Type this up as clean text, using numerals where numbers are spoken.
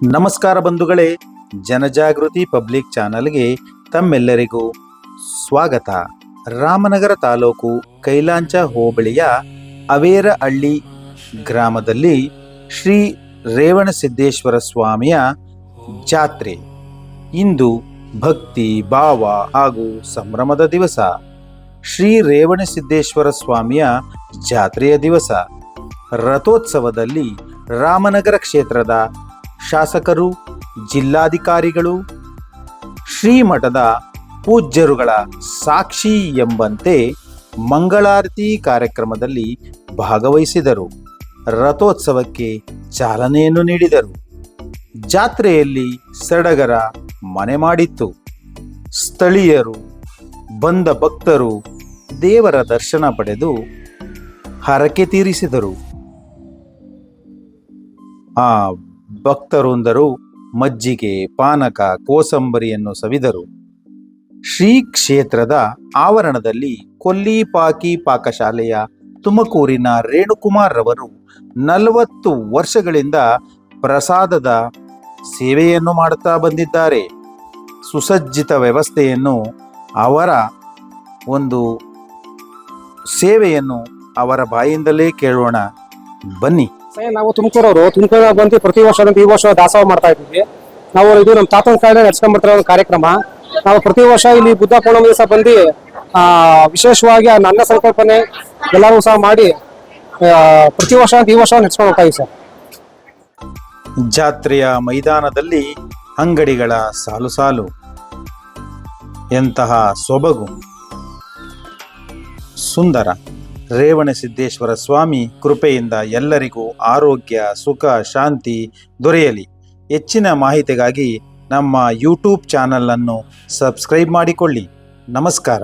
ನಮಸ್ಕಾರ ಬಂಧುಗಳೇ, ಜನಜಾಗೃತಿ ಪಬ್ಲಿಕ್ ಚಾನಲ್ಗೆ ತಮ್ಮೆಲ್ಲರಿಗೂ ಸ್ವಾಗತ. ರಾಮನಗರ ತಾಲೂಕು ಕೈಲಾಂಚ ಹೋಬಳಿಯ ಅವೇರಹಳ್ಳಿ ಗ್ರಾಮದಲ್ಲಿ ಶ್ರೀ ರೇವಣಸಿದ್ದೇಶ್ವರ ಸ್ವಾಮಿಯ ಜಾತ್ರೆ ಇಂದು ಭಕ್ತಿ ಭಾವ ಹಾಗೂ ಸಂಭ್ರಮದ ದಿವಸ. ಶ್ರೀ ರೇವಣಸಿದ್ದೇಶ್ವರ ಸ್ವಾಮಿಯ ಜಾತ್ರೆಯ ದಿವಸ ರಥೋತ್ಸವದಲ್ಲಿ ರಾಮನಗರ ಕ್ಷೇತ್ರದ ಶಾಸಕರು, ಜಿಲ್ಲಾಧಿಕಾರಿಗಳು, ಶ್ರೀಮಠದ ಪೂಜ್ಯರುಗಳ ಸಾಕ್ಷಿ ಎಂಬಂತೆ ಮಂಗಳಾರತಿ ಕಾರ್ಯಕ್ರಮದಲ್ಲಿ ಭಾಗವಹಿಸಿದರು. ರಥೋತ್ಸವಕ್ಕೆ ಚಾಲನೆಯನ್ನು ನೀಡಿದರು. ಜಾತ್ರೆಯಲ್ಲಿ ಸಡಗರ ಮನೆ ಮಾಡಿತ್ತು. ಸ್ಥಳೀಯರು, ಬಂದ ಭಕ್ತರು ದೇವರ ದರ್ಶನ ಪಡೆದು ಹರಕೆ ತೀರಿಸಿದರು. ಆ ಭಕ್ತರೊಂದರು ಮಜ್ಜಿಗೆ, ಪಾನಕ, ಕೋಸಂಬರಿಯನ್ನು ಸವಿದರು. ಶ್ರೀ ಕ್ಷೇತ್ರದ ಆವರಣದಲ್ಲಿ ಕೊಲ್ಲಿಪಾಕಿ ಪಾಕಶಾಲೆಯ ತುಮಕೂರಿನ ರೇಣುಕುಮಾರ್ ರವರು 40 ವರ್ಷಗಳಿಂದ ಪ್ರಸಾದದ ಸೇವೆಯನ್ನು ಮಾಡುತ್ತಾ ಬಂದಿದ್ದಾರೆ. ಸುಸಜ್ಜಿತ ವ್ಯವಸ್ಥೆಯನ್ನು, ಅವರ ಒಂದು ಸೇವೆಯನ್ನು ಅವರ ಬಾಯಿಂದಲೇ ಕೇಳೋಣ ಬನ್ನಿ. ನಾವು ತುಮಕೂರವರು ಬಂದು ಪ್ರತಿ ವರ್ಷದಂತೆ ಈ ವರ್ಷ ದಾಸೋಹ ಮಾಡ್ತಾ ಇದ್ವಿ. ನಾವು ಇದು ನಮ್ಮ ತಾತನ ಕಾಲದಲ್ಲಿ ನಡ್ಸ್ಕೊಂಡ್ ಬರ್ತಿರೋ ಒಂದು ಕಾರ್ಯಕ್ರಮ. ನಾವು ಪ್ರತಿ ವರ್ಷ ಇಲ್ಲಿ ಬುದ್ಧ ಪೌರ್ಣಮಿ ದಿವಸ ಬಂದು ವಿಶೇಷವಾಗಿ ಅನ್ನ ಸಂಕಲ್ಪನೆ ಎಲ್ಲರೂ ಸಹ ಮಾಡಿ ಪ್ರತಿ ವರ್ಷ ಈ ವರ್ಷ ನಡ್ಸ್ಕೊಂಡು ಹೋಗ್ತಾ ಇದ್ದೀವಿ ಸರ್. ಜಾತ್ರೆಯ ಮೈದಾನದಲ್ಲಿ ಅಂಗಡಿಗಳ ಸಾಲು ಸಾಲು, ಎಂತಹ ಸೊಬಗು, ಸುಂದರ. ರೇವಣಸಿದ್ದೇಶ್ವರ ಸ್ವಾಮಿ ಕೃಪೆಯಿಂದ ಎಲ್ಲರಿಗೂ ಆರೋಗ್ಯ, ಸುಖ, ಶಾಂತಿ ದೊರೆಯಲಿ. ಹೆಚ್ಚಿನ ಮಾಹಿತಿಗಾಗಿ ನಮ್ಮ ಯೂಟ್ಯೂಬ್ ಚಾನಲ್ ಅನ್ನು ಸಬ್ಸ್ಕ್ರೈಬ್ ಮಾಡಿಕೊಳ್ಳಿ. ನಮಸ್ಕಾರ.